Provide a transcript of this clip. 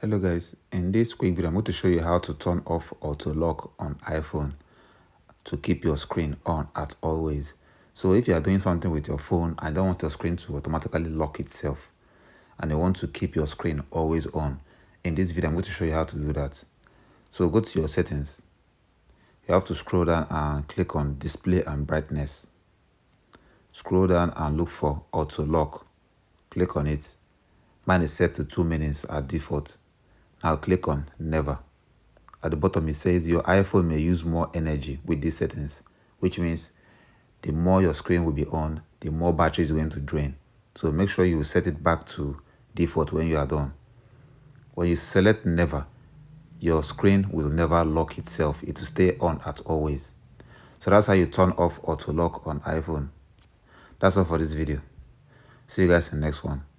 Hello guys, in this quick video I'm going to show you how to turn off auto lock on iPhone to keep your screen on at always. So if you are doing something with your phone and don't want your screen to automatically lock itself and you want to keep your screen always on, in this video I'm going to show you how to do that. So go to your settings. You have to scroll down and click on display and brightness. Scroll down and look for auto lock. Click on it. Mine is set to 2 minutes at default. Now click on never. At the bottom it says your iPhone may use more energy with these settings, which means the more your screen will be on, the more battery is going to drain. So make sure you set it back to default when you are done. When you select never, your screen will never lock itself. It will stay on at always. So that's how you turn off auto lock on iPhone. That's all for this video. See you guys in the next one.